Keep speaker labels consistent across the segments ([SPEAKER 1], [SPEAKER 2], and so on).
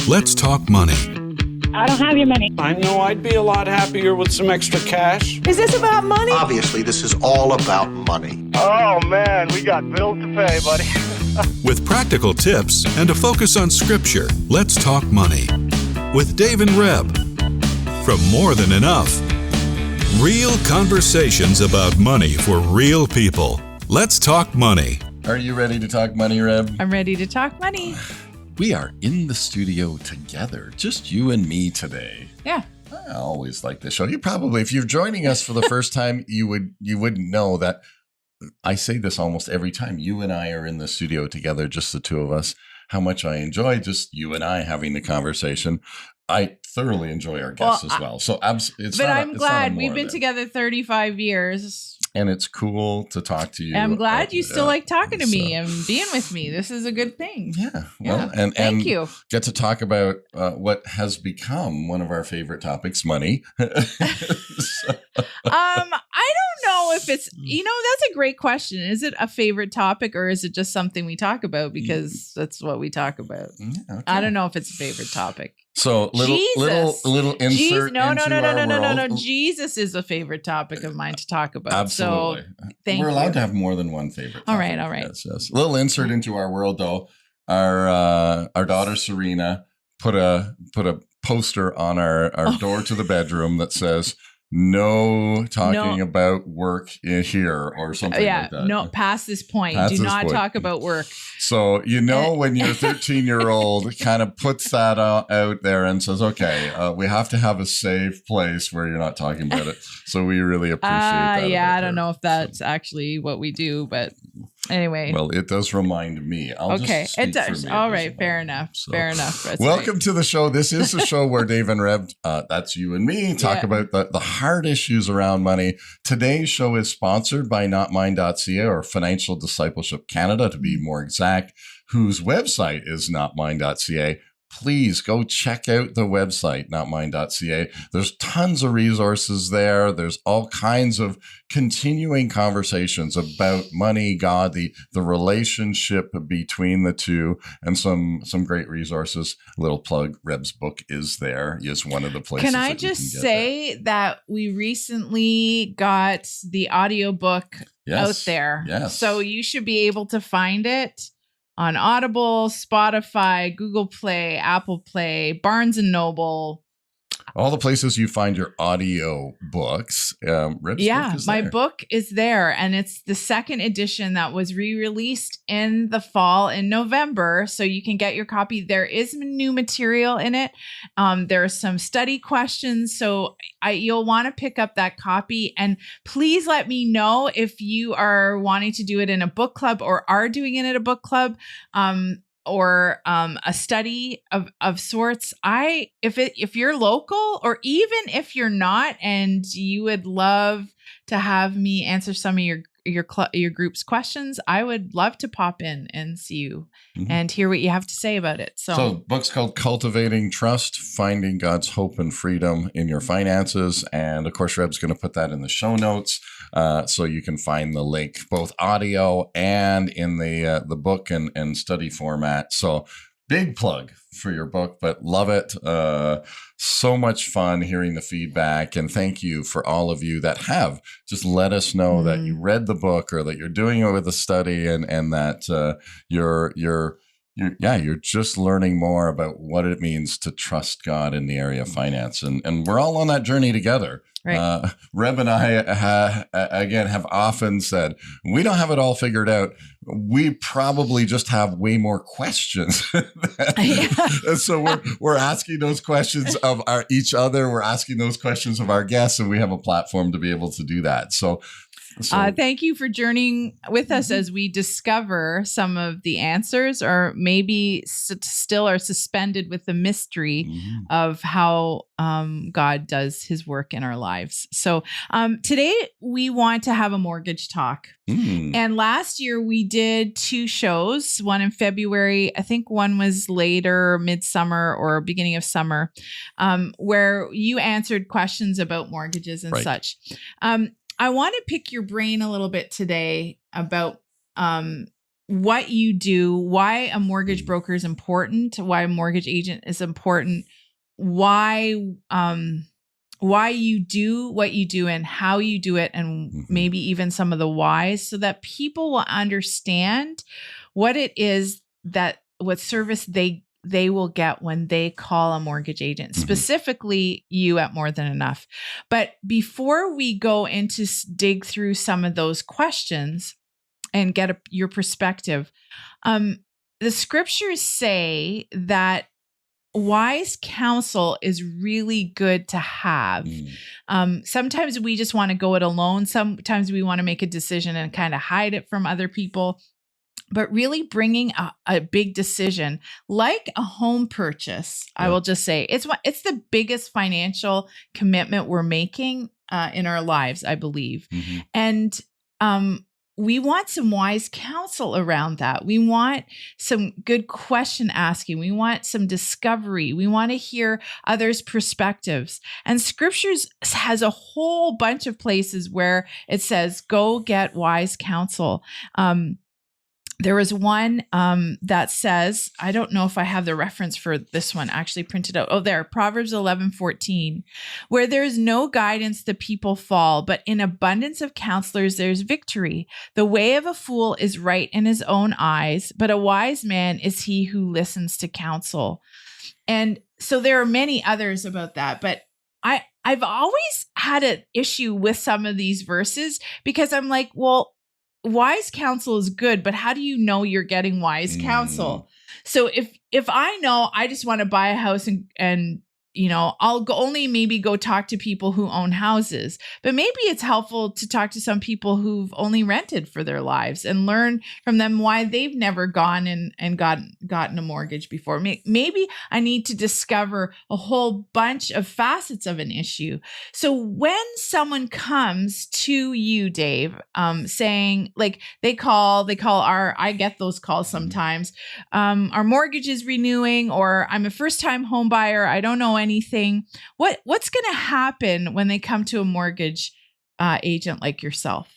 [SPEAKER 1] Let's talk money.
[SPEAKER 2] I don't have your money.
[SPEAKER 3] I know I'd be a lot happier with some extra cash.
[SPEAKER 2] Is this about money?
[SPEAKER 4] Obviously, this is all about money.
[SPEAKER 5] Oh, man, we got bills to pay, buddy.
[SPEAKER 1] With practical tips and a focus on scripture, let's talk money. With Dave and Reb. From More Than Enough. Real conversations about money for real people. Let's talk money.
[SPEAKER 6] Are you ready to talk money, Reb?
[SPEAKER 7] I'm ready to talk money.
[SPEAKER 6] We are in the studio together, just you and me today.
[SPEAKER 7] Yeah.
[SPEAKER 6] I always like this show. You probably, if you're joining us for the first time, you wouldn't know that I say this almost every time. You and I are in the studio together, just the two of us. How much I enjoy just you and I having the conversation. I thoroughly enjoy our guests as well. So
[SPEAKER 7] I'm glad we've been together 35 years.
[SPEAKER 6] And it's cool to talk to you.
[SPEAKER 7] I'm glad you still like talking to me and being with me. This is a good thing.
[SPEAKER 6] Yeah. Well, and
[SPEAKER 7] thank you.
[SPEAKER 6] Get to talk about what has become one of our favorite topics, money.
[SPEAKER 7] I don't know if it's, that's a great question. Is it a favorite topic or is it just something we talk about because that's what we talk about? Yeah, okay. I don't know if it's a favorite topic.
[SPEAKER 6] So little insert.
[SPEAKER 7] No. Jesus is a favorite topic of mine to talk about.
[SPEAKER 6] Absolutely.
[SPEAKER 7] So
[SPEAKER 6] we're allowed to have more than one favorite topic.
[SPEAKER 7] All right.
[SPEAKER 6] Yes. Little insert into our world though. Our daughter Serena put a poster on our door to the bedroom that says no talking about work in here or something like that.
[SPEAKER 7] No, past this point. Do not talk about work.
[SPEAKER 6] So, when your 13-year-old kind of puts that out there and says, okay, we have to have a safe place where you're not talking about it. So we really appreciate that.
[SPEAKER 7] Yeah, I don't know if that's actually what we do, but anyway.
[SPEAKER 6] Well, it does remind me.
[SPEAKER 7] It does. All right. Fair enough. Fair enough.
[SPEAKER 6] Welcome to the show. This is the show where Dave and Reb, that's you and me, talk about the hard issues around money. Today's show is sponsored by notmine.ca or Financial Discipleship Canada, to be more exact, whose website is notmine.ca. Please go check out the website, notmine.ca. There's tons of resources there. There's all kinds of continuing conversations about money, God, the relationship between the two, and some great resources. Little plug, Reb's book is there. Is one of the places.
[SPEAKER 7] Can I just say that we recently got the audiobook out there?
[SPEAKER 6] Yes.
[SPEAKER 7] So you should be able to find it on Audible, Spotify, Google Play, Apple Play, Barnes & Noble.
[SPEAKER 6] All the places you find your audio books.
[SPEAKER 7] My book is there. And it's the second edition that was re-released in the fall in November. So you can get your copy. There is new material in it. There are some study questions. So you'll want to pick up that copy. And please let me know if you are wanting to do it in a book club or are doing it at a book club. Or a study of sorts. If you're local or even if you're not and you would love to have me answer some of your group's questions, I would love to pop in and see you and hear what you have to say about it. So
[SPEAKER 6] book's called Cultivating Trust, Finding God's Hope and Freedom in Your Finances. And of course, Reb's going to put that in the show notes. So you can find the link, both audio and in the book and study format. So big plug for your book, but love it. So much fun hearing the feedback. And thank you for all of you that have just let us know that you read the book or that you're doing it with a study and that you're just learning more about what it means to trust God in the area of finance. And we're all on that journey together. Right. Reb and I, have often said, we don't have it all figured out. We probably just have way more questions. And so we're asking those questions of each other. We're asking those questions of our guests, and we have a platform to be able to do that. So
[SPEAKER 7] thank you for journeying with us as we discover some of the answers, or maybe still are suspended with the mystery of how God does his work in our lives. So today we want to have a mortgage talk. And last year we did 2 shows, one in February. I think one was later, midsummer or beginning of summer, where you answered questions about mortgages and such. I want to pick your brain a little bit today about what you do, why a mortgage broker is important, why a mortgage agent is important, why you do what you do and how you do it, and maybe even some of the whys, so that people will understand what it is what service they will get when they call a mortgage agent, specifically you at More Than Enough. But before we go into dig through some of those questions and get your perspective, the scriptures say that wise counsel is really good to have. Sometimes we just want to go it alone. Sometimes we want to make a decision and kind of hide it from other people. But really bringing a big decision like a home purchase, I will just say it's the biggest financial commitment we're making in our lives, I believe. And we want some wise counsel around that. We want some good question asking. We want some discovery. We want to hear others' perspectives. And scriptures has a whole bunch of places where it says, go get wise counsel. There was one that says, I don't know if I have the reference for this one actually printed out. Oh, there, Proverbs 11:14, where there is no guidance, the people fall, but in abundance of counselors, there's victory. The way of a fool is right in his own eyes, but a wise man is he who listens to counsel. And so there are many others about that, but I've always had an issue with some of these verses because I'm like, well, wise counsel is good, but how do you know you're getting wise counsel? So if I know I just want to buy a house and I'll maybe go talk to people who own houses, but maybe it's helpful to talk to some people who've only rented for their lives and learn from them why they've never gone and gotten a mortgage before. Maybe I need to discover a whole bunch of facets of an issue. So when someone comes to you, Dave, saying like they call I get those calls sometimes, our mortgage is renewing, or I'm a first-time home buyer, I don't know anything. What's going to happen when they come to a mortgage agent like yourself?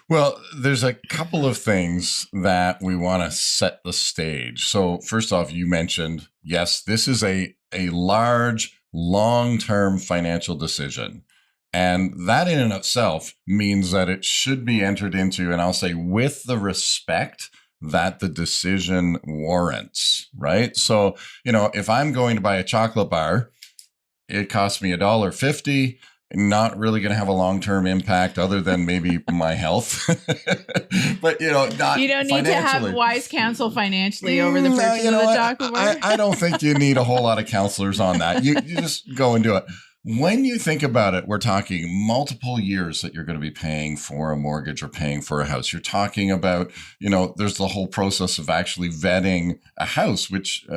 [SPEAKER 6] Well, there's a couple of things that we want to set the stage. So first off, you mentioned, yes, this is a large, long-term financial decision. And that in and of itself means that it should be entered into, and I'll say with the respect that the decision warrants, right? So, if I'm going to buy a chocolate bar, it costs me $1.50, not really going to have a long-term impact other than maybe my health. But, not
[SPEAKER 7] you don't need to have wise counsel financially over the purchase of the chocolate bar.
[SPEAKER 6] I don't think you need a whole lot of counselors on that. You just go and do it. When you think about it, we're talking multiple years that you're going to be paying for a mortgage or paying for a house. You're talking about, there's the whole process of actually vetting a house, which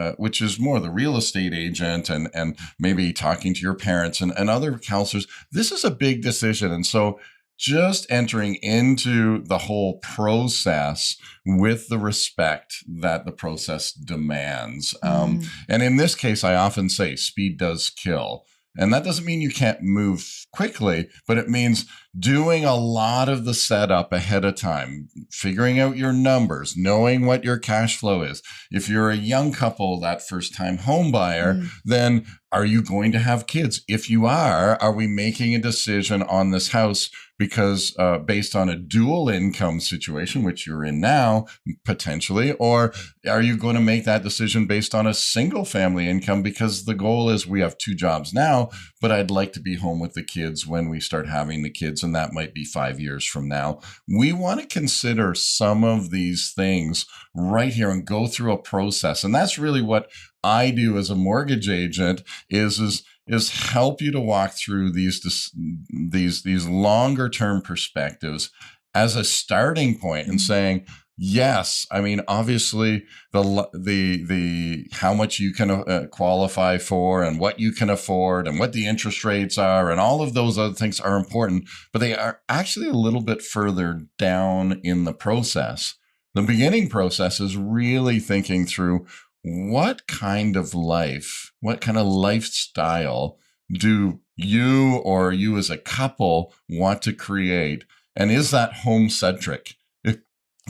[SPEAKER 6] is more the real estate agent and maybe talking to your parents and other counselors. This is a big decision. And so just entering into the whole process with the respect that the process demands. And in this case, I often say speed does kill. And that doesn't mean you can't move quickly, but it means doing a lot of the setup ahead of time, figuring out your numbers, knowing what your cash flow is. If you're a young couple, that first-time home buyer, then are you going to have kids? If you are we making a decision on this house because based on a dual income situation, which you're in now, potentially, or are you going to make that decision based on a single family income because the goal is we have 2 jobs now, but I'd like to be home with the kids when we start having the kids, and that might be 5 years from now. We want to consider some of these things right here and go through a process. And that's really what I do as a mortgage agent is help you to walk through these longer term perspectives as a starting point and saying, yes, I mean, obviously the how much you can qualify for and what you can afford and what the interest rates are and all of those other things are important, but they are actually a little bit further down in the process. The beginning process is really thinking through what kind of life, what kind of lifestyle do you or you as a couple want to create? And is that home-centric?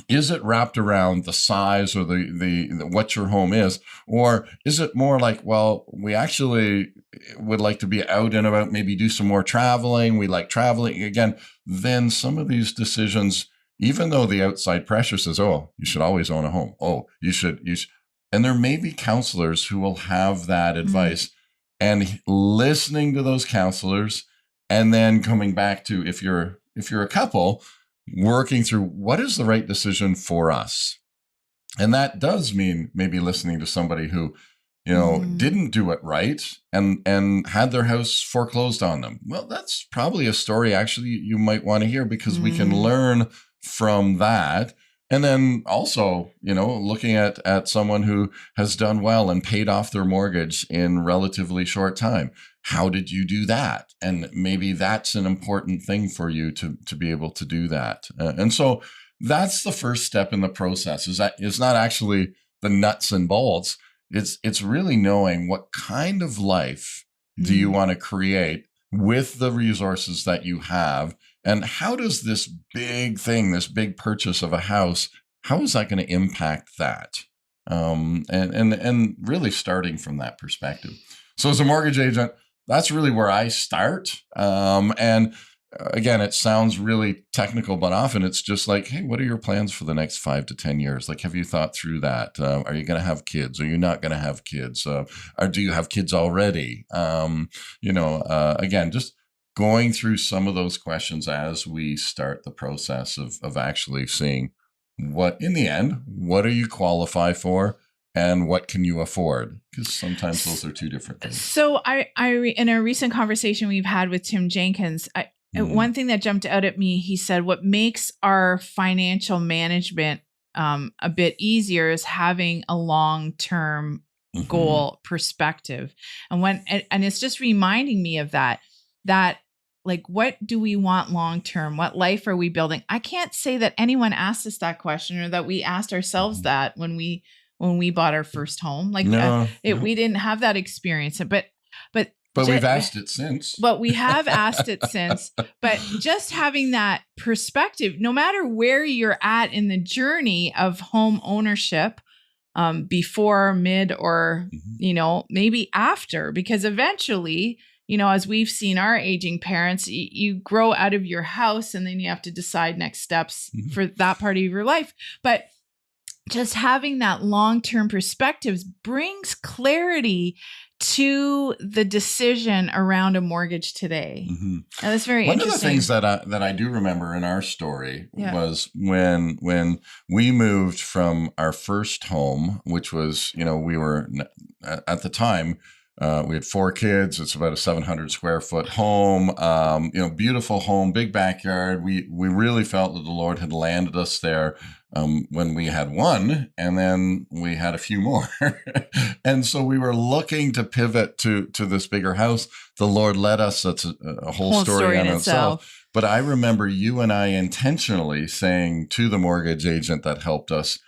[SPEAKER 6] is it wrapped around the size or the what your home is? Or is it more like, well, we actually would like to be out and about, maybe do some more traveling. We like traveling again. Then some of these decisions, even though the outside pressure says, oh, you should always own a home. Oh, you should. And there may be counselors who will have that advice, and listening to those counselors, and then coming back to, if you're a couple, working through what is the right decision for us. And that does mean maybe listening to somebody who, didn't do it right and had their house foreclosed on them. Well, that's probably a story actually you might want to hear, because we can learn from that. And then also, looking at someone who has done well and paid off their mortgage in relatively short time. How did you do that? And maybe that's an important thing for you to be able to do that. And so that's the first step in the process. It's not actually the nuts and bolts. It's really knowing what kind of life do you want to create with the resources that you have. And how does this big thing, this big purchase of a house, how is that going to impact that? And really starting from that perspective. So as a mortgage agent, that's really where I start. And again, it sounds really technical, but often it's just like, hey, what are your plans for the next 5 to 10 years? Like, have you thought through that? Are you going to have kids? Are you not going to have kids? Or do you have kids already? Again, just going through some of those questions as we start the process of actually seeing what, in the end, what do you qualify for? And what can you afford? Because sometimes those are two different things.
[SPEAKER 7] So I in a recent conversation we've had with Tim Jenkins, one thing that jumped out at me, he said, what makes our financial management a bit easier is having a long-term goal perspective. And it's just reminding me of that like, what do we want long-term? What life are we building? I can't say that anyone asked us that question, or that we asked ourselves that when we bought our first home. Like, we didn't have that experience, but
[SPEAKER 6] we've asked it since.
[SPEAKER 7] But we have asked it since. But just having that perspective, no matter where you're at in the journey of home ownership, before, mid, or, maybe after, because eventually, as we've seen our aging parents, you grow out of your house and then you have to decide next steps for that part of your life. But just having that long-term perspectives brings clarity to the decision around a mortgage today. And that's very interesting. One of the
[SPEAKER 6] things that I do remember in our story was when we moved from our first home, which was, we were at the time, we had 4 kids. It's about a 700 square foot home, beautiful home, big backyard. We really felt that the Lord had landed us there when we had one, and then we had a few more. And so we were looking to pivot to this bigger house. The Lord led us. That's a whole story on itself. But I remember you and I intentionally saying to the mortgage agent that helped us,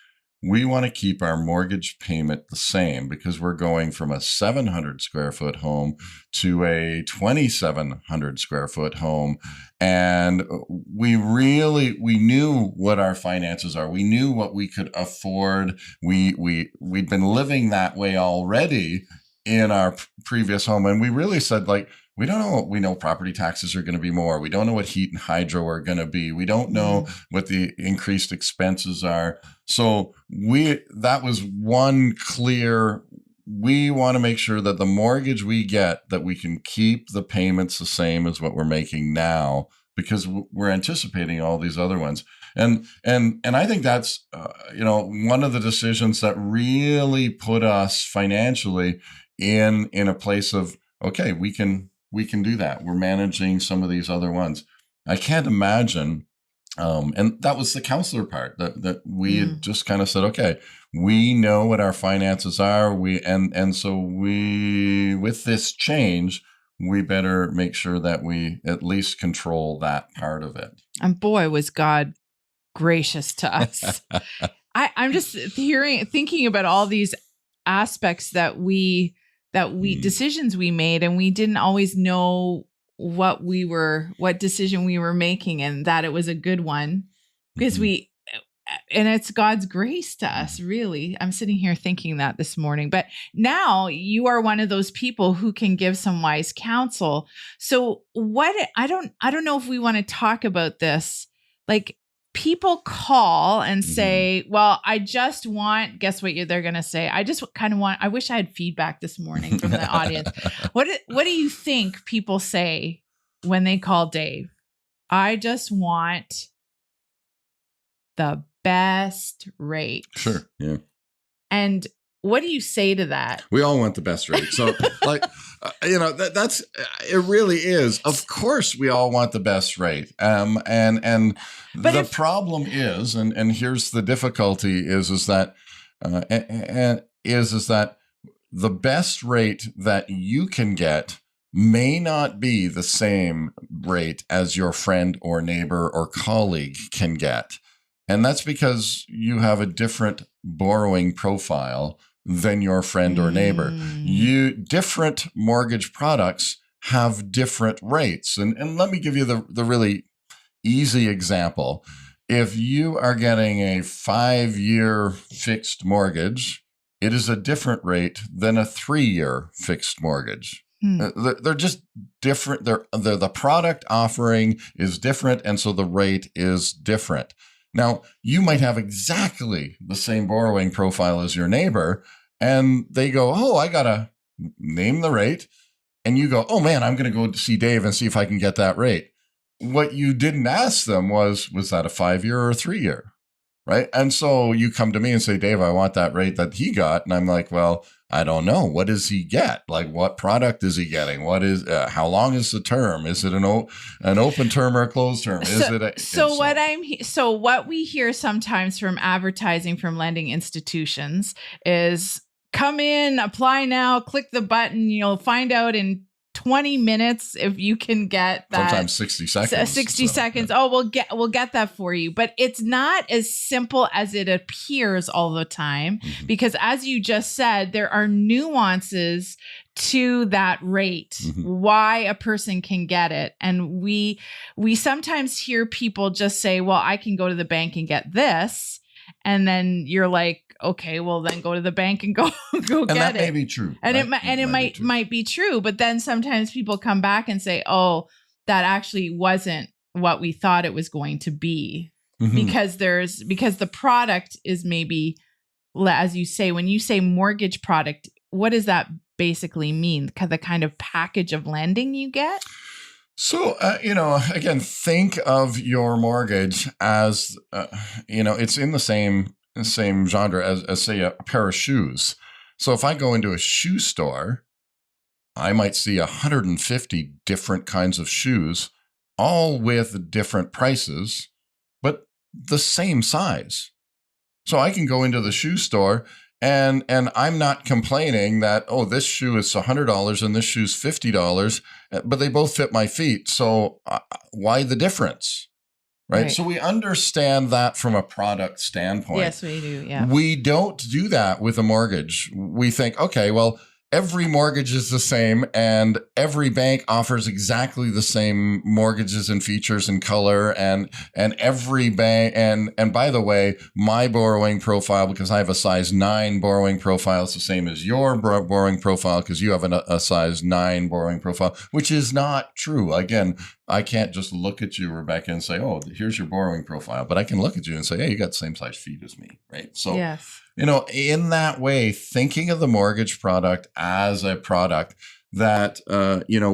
[SPEAKER 6] we want to keep our mortgage payment the same, because we're going from a 700 square foot home to a 2,700 square foot home. And we knew what our finances are. We knew what we could afford. We'd been living that way already in our previous home. And we really said, like, we don't know. We know property taxes are going to be more. We don't know what heat and hydro are going to be. We don't know what the increased expenses are. So that was one clear, we want to make sure that the mortgage we get, that we can keep the payments the same as what we're making now, because we're anticipating all these other ones. And I think that's, one of the decisions that really put us financially in a place of, okay, we can do that. We're managing some of these other ones. I can't imagine. And that was the counselor part that we had just kind of said, okay, we know what our finances are. So with this change, we better make sure that we at least control that part of it.
[SPEAKER 7] And boy, was God gracious to us. I'm just thinking about all these aspects that we decisions we made, and we didn't always know what decision we were making, and that it was a good one, because it's God's grace to us, really. I'm sitting here thinking that this morning, but now you are one of those people who can give some wise counsel. So I don't know if we want to talk about this. Like, people call and say, well, I just want, guess what they're going to say? I just kind of want, I wish I had feedback this morning from the audience. What do you think people say when they call Dave? I just want the best rate.
[SPEAKER 6] Sure. Yeah.
[SPEAKER 7] And what do you say to that?
[SPEAKER 6] We all want the best rate. So like, that's, it really is. Of course, we all want the best rate. But the problem is, and here's the difficulty is that the best rate that you can get may not be the same rate as your friend or neighbor or colleague can get. And that's because you have a different borrowing profile than your friend or neighbor. Different mortgage products have different rates. And let me give you the really easy example. If you are getting a 5-year fixed mortgage, it is a different rate than a 3-year fixed mortgage. They're just different. The product offering is different, and so the rate is different. Now, you might have exactly the same borrowing profile as your neighbor, and they go, oh, I got to name the rate. And you go, oh, man, I'm going to go see Dave and see if I can get that rate. What you didn't ask them was that a 5-year or a 3-year, right? And so you come to me and say, Dave, I want that rate that he got. And I'm like, well, I don't know. What does he get? Like, what product is he getting? What is, how long is the term? Is it an open term or a closed term?
[SPEAKER 7] What we hear sometimes from advertising from lending institutions is come in, apply now, click the button. You'll find out in 20 minutes if you can get that.
[SPEAKER 6] Sometimes 60 seconds.
[SPEAKER 7] 60 seconds. Oh, we'll get that for you. But it's not as simple as it appears all the time, because as you just said, there are nuances to that rate, why a person can get it. And we sometimes hear people just say, well, I can go to the bank and get this. And then you're like, okay, well then go to the bank and go get it. And
[SPEAKER 6] that may be true.
[SPEAKER 7] And right? it might be true. But then sometimes people come back and say, oh, that actually wasn't what we thought it was going to be. Because the product is maybe, as you say, when you say mortgage product, what does that basically mean? The kind of package of lending you get?
[SPEAKER 6] So, again, think of your mortgage as, it's in the same genre as say, a pair of shoes. So if I go into a shoe store, I might see 150 different kinds of shoes, all with different prices, but the same size. So I can go into the shoe store and I'm not complaining that, oh, this shoe is $100 and this shoe's $50, but they both fit my feet. So why the difference? Right. So we understand that from a product standpoint.
[SPEAKER 7] Yes, we do. Yeah.
[SPEAKER 6] We don't do that with a mortgage. We think, okay, well, every mortgage is the same and every bank offers exactly the same mortgages and features and color and every bank. And by the way, my borrowing profile, because I have a size 9 borrowing profile, is the same as your borrowing profile because you have a size 9 borrowing profile, which is not true. Again, I can't just look at you, Rebecca, and say, oh, here's your borrowing profile. But I can look at you and say, hey, you got the same size feet as me, right? So,
[SPEAKER 7] yes.
[SPEAKER 6] In that way, thinking of the mortgage product as a product that,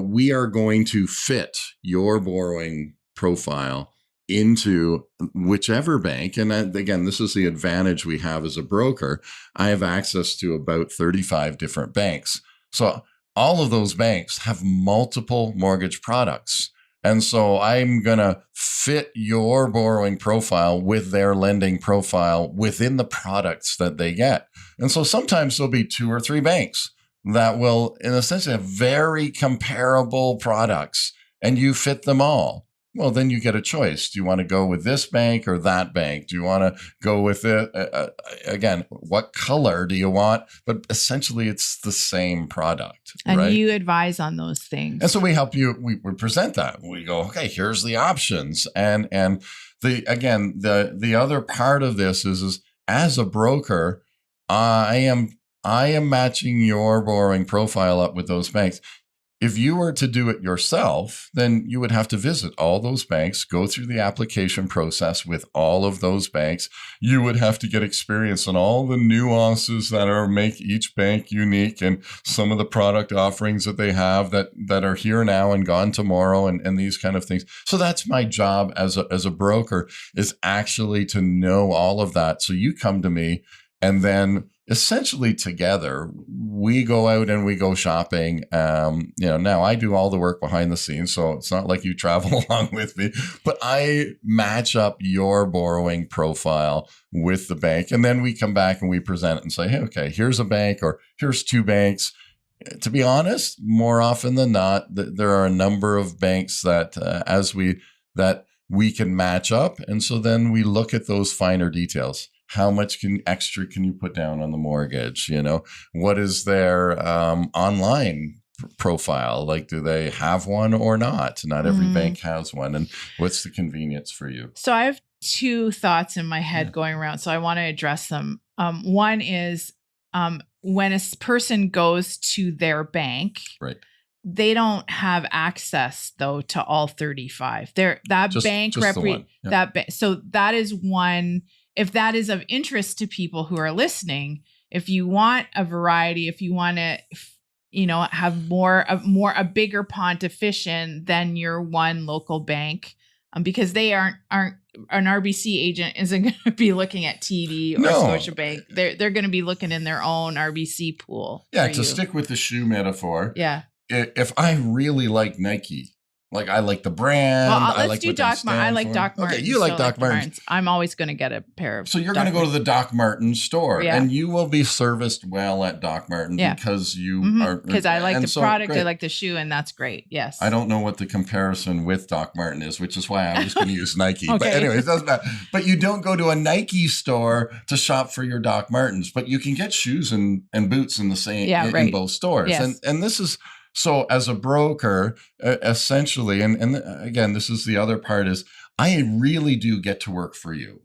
[SPEAKER 6] we are going to fit your borrowing profile into whichever bank. And again, this is the advantage we have as a broker. I have access to about 35 different banks. So all of those banks have multiple mortgage products. And so I'm going to fit your borrowing profile with their lending profile within the products that they get. And so sometimes there'll be 2 or 3 banks that will, in a sense, have very comparable products, and you fit them all. Well, then you get a choice. Do you want to go with this bank or that bank? Do you want to go with it? Again, what color do you want? But essentially, it's the same product.
[SPEAKER 7] And
[SPEAKER 6] right?
[SPEAKER 7] You advise on those things.
[SPEAKER 6] And so we help you. We present that. We go, okay, here's the options. And the other part of this is as a broker, I am matching your borrowing profile up with those banks. If you were to do it yourself, then you would have to visit all those banks, go through the application process with all of those banks. You would have to get experience in all the nuances that make each bank unique, and some of the product offerings that they have that are here now and gone tomorrow, and these kind of things. So that's my job as a broker, is actually to know all of that. So you come to me, and then essentially together we go out and we go shopping. Now I do all the work behind the scenes, so it's not like you travel along with me, but I match up your borrowing profile with the bank, and then we come back and we present it and say, hey, okay, here's a bank, or here's two banks. To be honest, more often than not, there are a number of banks that we can match up, and so then we look at those finer details. How much extra can you put down on the mortgage? What is their online profile? Like, do they have one or not? Not every bank has one. And what's the convenience for you?
[SPEAKER 7] So I have two thoughts in my head going around, so I want to address them. One is when a person goes to their bank,
[SPEAKER 6] right,
[SPEAKER 7] they don't have access though to all 35. So that is one. If that is of interest to people who are listening, if you want a variety, if you want to, have a bigger pond to fish in than your one local bank, because they aren't an RBC agent isn't going to be looking at TD or Scotiabank. They're going to be looking in their own RBC pool.
[SPEAKER 6] Yeah, to stick with the shoe metaphor.
[SPEAKER 7] Yeah.
[SPEAKER 6] If I really like Nike, like I like the brand.
[SPEAKER 7] Well, let's do Doc Martens. I like Doc Martens.
[SPEAKER 6] Okay, you like Doc Martens.
[SPEAKER 7] I'm always going to get a pair of.
[SPEAKER 6] So you're going to go to the Doc Martens store,
[SPEAKER 7] yeah,
[SPEAKER 6] and you will be serviced well at Doc Martens because you are.
[SPEAKER 7] Because I like the product, great. I like the shoe, and that's great. Yes.
[SPEAKER 6] I don't know what the comparison with Doc Marten is, which is why I was going to use Nike.
[SPEAKER 7] Okay.
[SPEAKER 6] But anyway, it doesn't matter. But you don't go to a Nike store to shop for your Doc Martens, but you can get shoes and boots in the same in both stores.
[SPEAKER 7] Yes.
[SPEAKER 6] And this is. So as a broker, essentially, and again, this is the other part, is I really do get to work for you.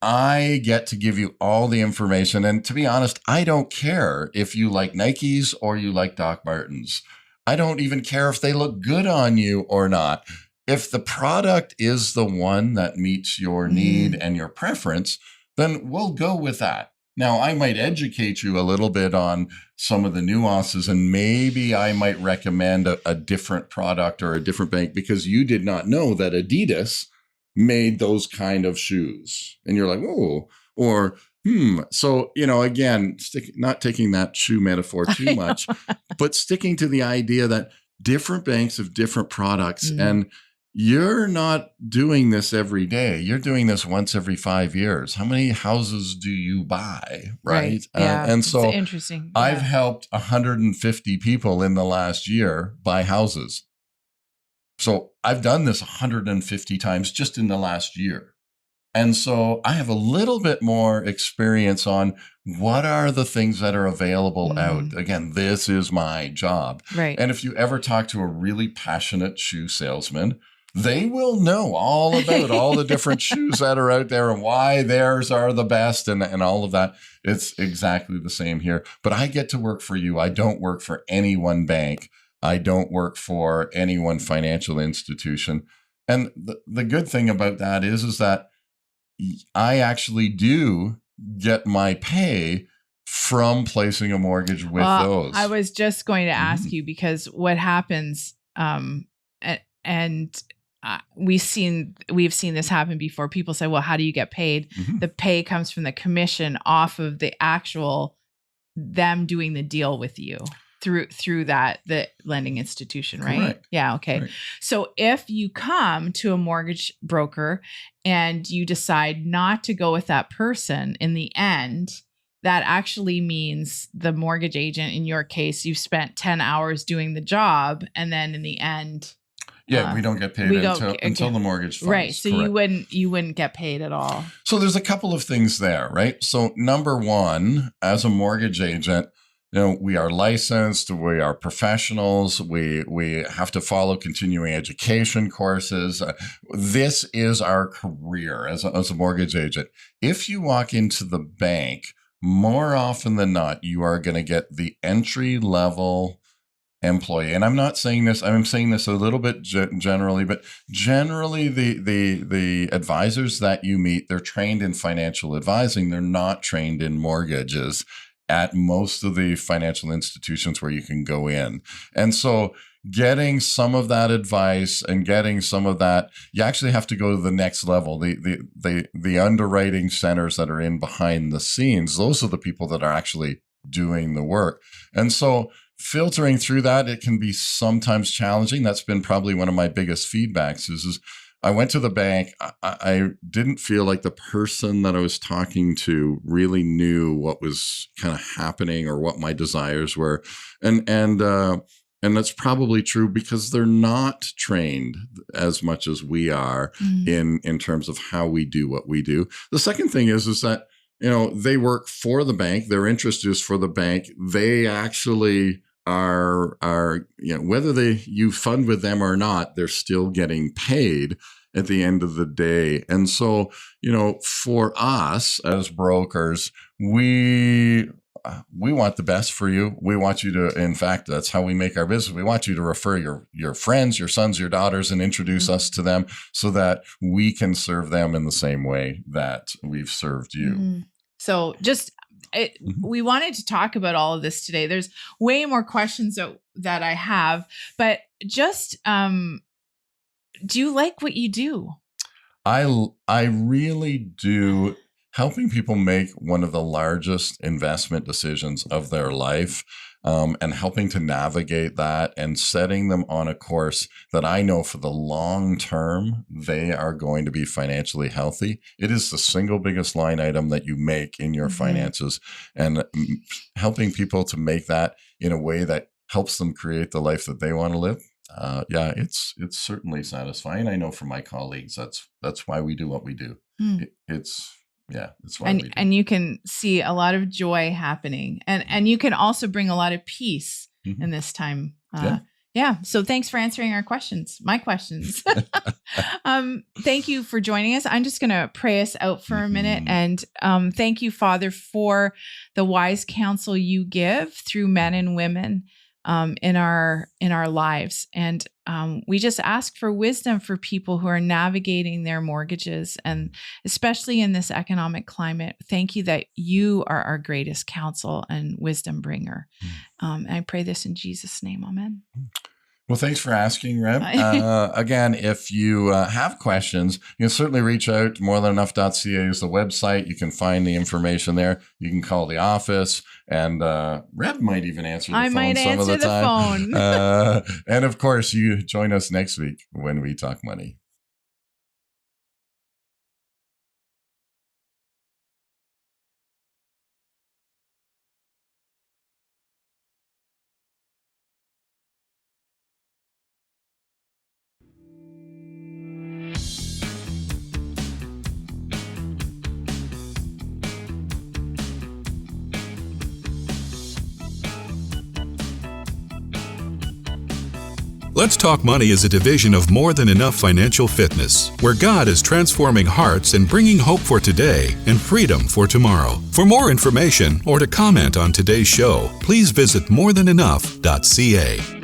[SPEAKER 6] I get to give you all the information. And to be honest, I don't care if you like Nikes or you like Doc Martens. I don't even care if they look good on you or not. If the product is the one that meets your need and your preference, then we'll go with that. Now, I might educate you a little bit on some of the nuances, and maybe I might recommend a different product or a different bank because you did not know that Adidas made those kind of shoes. And you're like, oh, or, So, again, not taking that shoe metaphor too much, but sticking to the idea that different banks have different products, and you're not doing this every day. You're doing this once every 5 years. How many houses do you buy? Right.
[SPEAKER 7] Yeah.
[SPEAKER 6] And so
[SPEAKER 7] it's interesting. Yeah.
[SPEAKER 6] I've helped 150 people in the last year buy houses. So I've done this 150 times just in the last year. And so I have a little bit more experience on what are the things that are available out. Again, this is my job.
[SPEAKER 7] Right.
[SPEAKER 6] And if you ever talk to a really passionate shoe salesman, they will know all about all the different shoes that are out there and why theirs are the best and all of that. It's exactly the same here. But I get to work for you. I don't work for any one bank. I don't work for any one financial institution. And the good thing about that is that I actually do get my pay from placing a mortgage with those.
[SPEAKER 7] I was just going to ask you, because what happens, we've seen this happen before. People say, well, how do you get paid? The pay comes from the commission off of the actual them doing the deal with you through the lending institution, right?
[SPEAKER 6] Correct.
[SPEAKER 7] Yeah. Okay. Right. So if you come to a mortgage broker and you decide not to go with that person, in the end, that actually means the mortgage agent, in your case, you've spent 10 hours doing the job, and then in the end,
[SPEAKER 6] we don't get paid until the mortgage funds.
[SPEAKER 7] Right. So
[SPEAKER 6] correct.
[SPEAKER 7] you wouldn't get paid at all.
[SPEAKER 6] So there's a couple of things there, right? So number one, as a mortgage agent, we are licensed, we are professionals, we have to follow continuing education courses. This is our career as a mortgage agent. If you walk into the bank, more often than not, you are going to get the entry level employee. And I'm not saying this, I'm saying this a little bit generally, but generally the advisors that you meet, they're trained in financial advising. They're not trained in mortgages at most of the financial institutions where you can go in. And so getting some of that advice and getting some of that, you actually have to go to the next level. The underwriting centers that are in behind the scenes, those are the people that are actually doing the work. And so filtering through that, it can be sometimes challenging. That's been probably one of my biggest feedbacks is I went to the bank. I didn't feel like the person that I was talking to really knew what was kind of happening or what my desires were. And that's probably true because they're not trained as much as we are in terms of how we do what we do. The second thing is that, they work for the bank. Their interest is for the bank. They actually are whether you fund with them or not, they're still getting paid at the end of the day. And so, for us as brokers, we want the best for you. We want you to, in fact, that's how we make our business. We want you to refer your friends, your sons, your daughters, and introduce us to them so that we can serve them in the same way that we've served you.
[SPEAKER 7] So we wanted to talk about all of this today. There's way more questions that I have, but just, do you like what you do?
[SPEAKER 6] I really do. Helping people make one of the largest investment decisions of their life, and helping to navigate that and setting them on a course that I know for the long term, they are going to be financially healthy. It is the single biggest line item that you make in your finances, and helping people to make that in a way that helps them create the life that they want to live. It's certainly satisfying. I know for my colleagues, that's why we do what we do. That's why we do.
[SPEAKER 7] And you can see a lot of joy happening, and you can also bring a lot of peace in this time. So thanks for answering my questions. Thank you for joining us. I'm just going to pray us out for a minute. And thank you, Father, for the wise counsel you give through men and women in our lives. And we just ask for wisdom for people who are navigating their mortgages, and especially in this economic climate. Thank you that you are our greatest counsel and wisdom bringer. And I pray this in Jesus' name. Amen.
[SPEAKER 6] Well, thanks for asking, Reb. Again, if you have questions, you can certainly reach out. Morethanenough.ca is the website. You can find the information there. You can call the office, and Reb might even answer the phone some of the time. And of course, you join us next week when we talk money.
[SPEAKER 1] Let's Talk Money is a division of More Than Enough Financial Fitness, where God is transforming hearts and bringing hope for today and freedom for tomorrow. For more information or to comment on today's show, please visit morethanenough.ca.